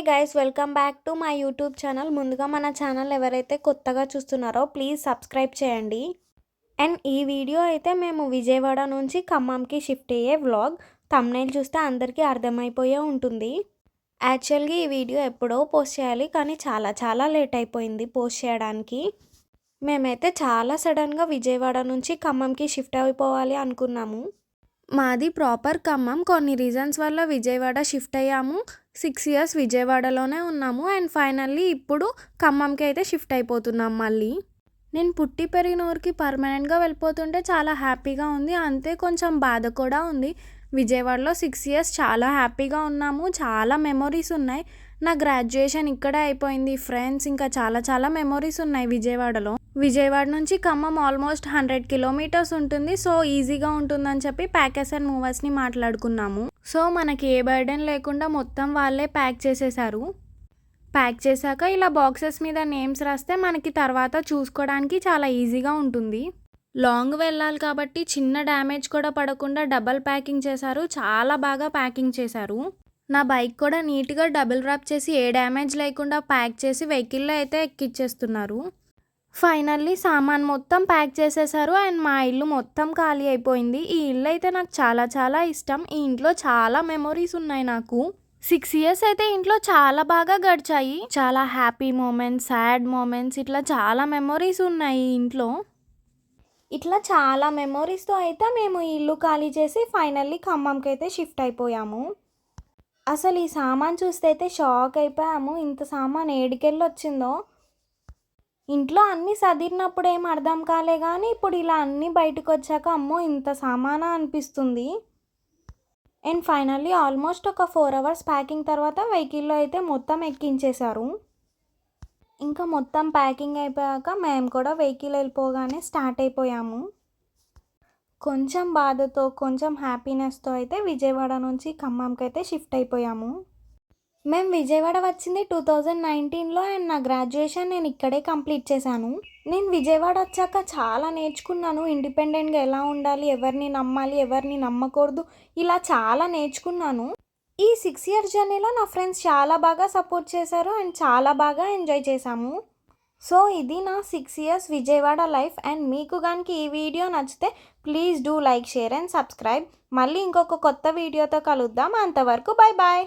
Guys welcome back to my YouTube channel. ముందుగా మన channel ఎవరైతే కొత్తగా చూస్తున్నారో ప్లీజ్ సబ్స్క్రైబ్ చేయండి. అండ్ ఈ వీడియో అయితే మేము విజయవాడ నుంచి ఖమ్మంకి షిఫ్ట్ అయ్యే వ్లాగ్. థంబ్నెయిల్ చూస్తే అందరికీ అర్థమైపోయే ఉంటుంది. యాక్చువల్గా ఈ వీడియో ఎప్పుడో పోస్ట్ చేయాలి, కానీ చాలా లేట్ అయిపోయింది పోస్ట్ చేయడానికి. మేమైతే చాలా సడన్గా విజయవాడ నుంచి ఖమ్మంకి షిఫ్ట్ అయిపోవాలి అనుకున్నాము. మాది ప్రాపర్ ఖమ్మం. కొన్ని రీజన్స్ వల్ల విజయవాడ షిఫ్ట్ అయ్యాము. 6 years విజయవాడలోనే ఉన్నాము. అండ్ ఫైనల్లీ ఇప్పుడు ఖమ్మంకి అయితే షిఫ్ట్ అయిపోతున్నాం మళ్ళీ. నేను పుట్టి పెరిగిన ఊరికి పర్మనెంట్గా వెళ్ళిపోతుంటే చాలా హ్యాపీగా ఉంది, అంతే కొంచెం బాధ కూడా ఉంది. విజయవాడలో 6 years చాలా హ్యాపీగా ఉన్నాము, చాలా మెమొరీస్ ఉన్నాయి. నా గ్రాడ్యుయేషన్ ఇక్కడే అయిపోయింది, ఫ్రెండ్స్, ఇంకా చాలా మెమొరీస్ ఉన్నాయి విజయవాడలో. విజయవాడ నుంచి ఖమ్మం ఆల్మోస్ట్ 100 kilometers ఉంటుంది. సో ఈజీగా ఉంటుందని చెప్పి ప్యాకర్స్ అండ్ మూవర్స్ని మాట్లాడుకున్నాము. సో మనకి ఏ బర్డెన్ లేకుండా మొత్తం వాళ్ళే ప్యాక్ చేసేసారు. ప్యాక్ చేశాక ఇలా బాక్సెస్ మీద నేమ్స్ రాస్తే మనకి తర్వాత చూసుకోవడానికి చాలా ఈజీగా ఉంటుంది. లాంగ్ వెళ్ళాలి కాబట్టి చిన్న డ్యామేజ్ కూడా పడకుండా డబల్ ప్యాకింగ్ చేశారు, చాలా బాగా ప్యాకింగ్ చేశారు. నా బైక్ కూడా నీట్గా డబుల్ ర్యాప్ చేసి ఏ డ్యామేజ్ లేకుండా ప్యాక్ చేసి వెహికల్లో అయితే ఎక్కిచ్చేస్తున్నారు. ఫైనల్లీ సామాన్ మొత్తం ప్యాక్ చేసేసారు అండ్ మా ఇల్లు మొత్తం ఖాళీ అయిపోయింది. ఈ ఇల్లు అయితే నాకు చాలా ఇష్టం. ఈ ఇంట్లో చాలా మెమొరీస్ ఉన్నాయి నాకు. 6 years అయితే ఇంట్లో చాలా బాగా గడిచాయి. చాలా హ్యాపీ మూమెంట్స్, సాడ్ మూమెంట్స్, ఇట్లా చాలా మెమొరీస్ ఉన్నాయి ఈ ఇంట్లో. ఇట్లా చాలా మెమొరీస్తో అయితే మేము ఈ ఇల్లు ఖాళీ చేసి ఫైనల్లీ ఖమ్మంకి అయితే షిఫ్ట్ అయిపోయాము. అసలు ఈ సామాన్ చూస్తే అయితే షాక్ అయిపోయాము. ఇంత సామాన్ ఏడికెళ్ళి వచ్చిందో. ఇంట్లో అన్నీ సదిరినప్పుడు ఏం అర్థం కాలే, కానీ ఇప్పుడు ఇలా అన్నీ బయటకు వచ్చాక అమ్మో ఇంత సామానా అనిపిస్తుంది. అండ్ ఫైనల్లీ ఆల్మోస్ట్ ఒక 4 hours ప్యాకింగ్ తర్వాత వెహికల్లో అయితే మొత్తం ఎక్కించేశారు. ఇంకా మొత్తం ప్యాకింగ్ అయిపోయాక మేము కూడా వెహికల్ వెళ్ళిపోగానే స్టార్ట్ అయిపోయాము. కొంచెం బాధతో కొంచెం హ్యాపీనెస్తో అయితే విజయవాడ నుంచి ఖమ్మంకి అయితే షిఫ్ట్ అయిపోయాము. మేము విజయవాడ వచ్చింది 2019లో అండ్ నా గ్రాడ్యుయేషన్ నేను ఇక్కడే కంప్లీట్ చేశాను. నేను విజయవాడ వచ్చాక చాలా నేర్చుకున్నాను. ఇండిపెండెంట్గా ఎలా ఉండాలి, ఎవరిని నమ్మాలి, ఎవరిని నమ్మకూడదు, ఇలా చాలా నేర్చుకున్నాను. ఈ 6 years జర్నీలో నా ఫ్రెండ్స్ చాలా బాగా సపోర్ట్ చేశారు అండ్ చాలా బాగా ఎంజాయ్ చేశాము. సో ఇది నా 6 years విజయవాడ లైఫ్. అండ్ మీకు కనుక ఈ వీడియో నచ్చితే please do like, share and subscribe. మళ్ళీ ఇంకొక కొత్త వీడియోతో కలుద్దాం. అంతవరకు బాయ్.